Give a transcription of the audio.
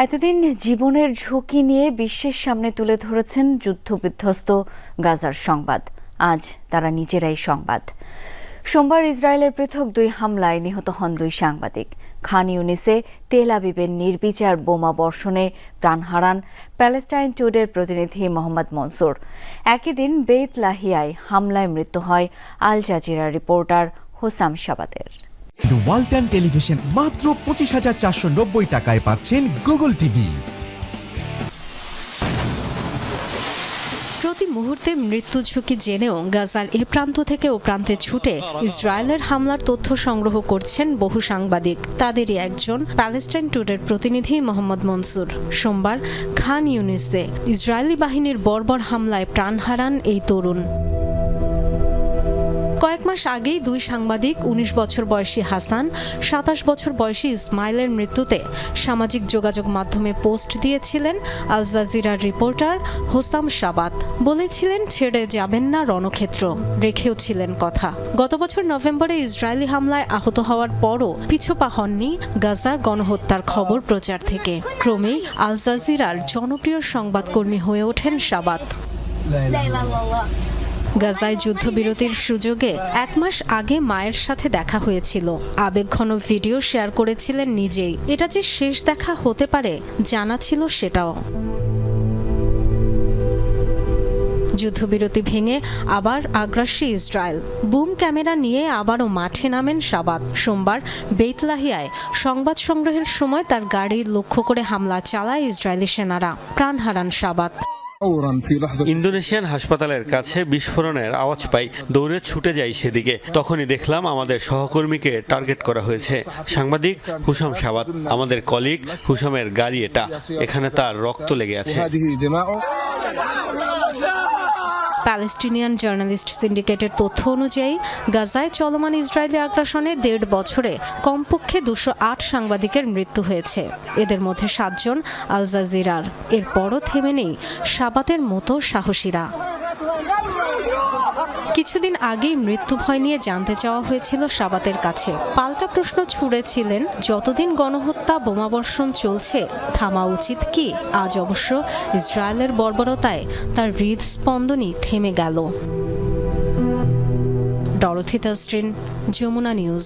এতদিন জীবনের ঝুঁকি নিয়ে বিশ্বের সামনে তুলে ধরেছেন যুদ্ধবিধ্বস্ত গাজার সংবাদ। আজ তারা নিজেরাই সংবাদ। সোমবার ইসরায়েলের পৃথক 2 হামলায় নিহত হন 2 সাংবাদিক। খান ইউনিসে তেল আবিবের নির্বিচার বোমা বর্ষণে প্রাণ হারান প্যালেস্টাইন টুডের প্রতিনিধি মোহাম্মদ মনসুর। একই দিন বেইত লাহিয়ায় হামলায় মৃত্যু হয় আল জাজিরা রিপোর্টার হোসাম শাবাতের। ওয়ালটন টেলিভিশন মাত্র 25,490 টাকায় পাচ্ছেন গুগল টিভি। প্রতি মুহূর্তে মৃত্যু ঝুঁকি জেনেও গাজার এ প্রান্ত থেকে ও প্রান্তে ছুটে ইসরায়েলের হামলার তথ্য সংগ্রহ করছেন বহু সাংবাদিক। তাদেরই একজন প্যালেস্টাইন টুডের প্রতিনিধি মোহাম্মদ মনসুর। সোমবার খান ইউনিসে ইসরায়েলি বাহিনীর বর্বর হামলায় প্রাণ হারান এই তরুণ। কয়েক মাস আগেই 2 সাংবাদিক 19 বছর বয়সী হাসান, 27 বছর বয়সী ইসমাইলের মৃত্যুতে সামাজিক যোগাযোগ মাধ্যমে পোস্ট দিয়েছিলেন আল জাজিরার রিপোর্টার হোসাম শাবাত। বলেছিলেন ছেড়ে যাবেন না রণক্ষেত্র, রেখেও ছিলেন কথা। গত বছর নভেম্বরে ইসরায়েলি হামলায় আহত হওয়ার পরও পিছুপা হননি গাজার গণহত্যার খবর প্রচার থেকে। ক্রমেই আল জাজিরার জনপ্রিয় সংবাদকর্মী হয়ে ওঠেন শাবাত। গাজায় যুদ্ধবিরতির সুযোগে 1 মাস আগে মায়ের সাথে দেখা হয়েছিল। আবেগঘন ভিডিও শেয়ার করেছিলেন নিজেই। এটা যে শেষ দেখা হতে পারে জানা ছিল সেটাও। যুদ্ধবিরতি ভেঙে আবার আগ্রাসী ইসরায়েল। বুম ক্যামেরা নিয়ে আবারও মাঠে নামেন শাবাত। সোমবার বেইত লাহিয়ায় সংবাদ সংগ্রহের সময় তার গাড়ি লক্ষ্য করে হামলা চালায় ইসরায়েলি সেনারা। প্রাণ হারান শাবাত। ইন্দোনেশিয়ান হাসপাতালের কাছে বিস্ফোরণের আওয়াজ পাই, দৌড়ে ছুটে যাই সেদিকে। তখনই দেখলাম আমাদের সহকর্মীকে টার্গেট করা হয়েছে। সাংবাদিক হুসাম শাবাত, আমাদের কলিগ হুসামের গাড়ি এটা। এখানে তার রক্ত লেগে আছে। প্যালেস্টিনিয়ান জার্নালিস্ট সিন্ডিকেটের তথ্য অনুযায়ী গাজায় চলমান ইসরায়েলি আগ্রাসনে 1.5 বছরে কমপক্ষে 208 সাংবাদিকের মৃত্যু হয়েছে। এদের মধ্যে 7 জন আল জাজিরার। এরপরও থেমে নেই শাবাতের মতো সাহসীরা। কিছুদিন আগেই মৃত্যু ভয় নিয়ে জানতে চাওয়া হয়েছিল শাবাতের কাছে। পাল্টা প্রশ্ন ছুড়েছিলেন, যতদিন গণহত্যা বোমাবর্ষণ চলছে থামা উচিত কি? আজ অবশ্য ইসরায়েলের বর্বরতায় তার হৃদস্পন্দনই থেমে গেল। Dorothy Thurston, Jamuna news.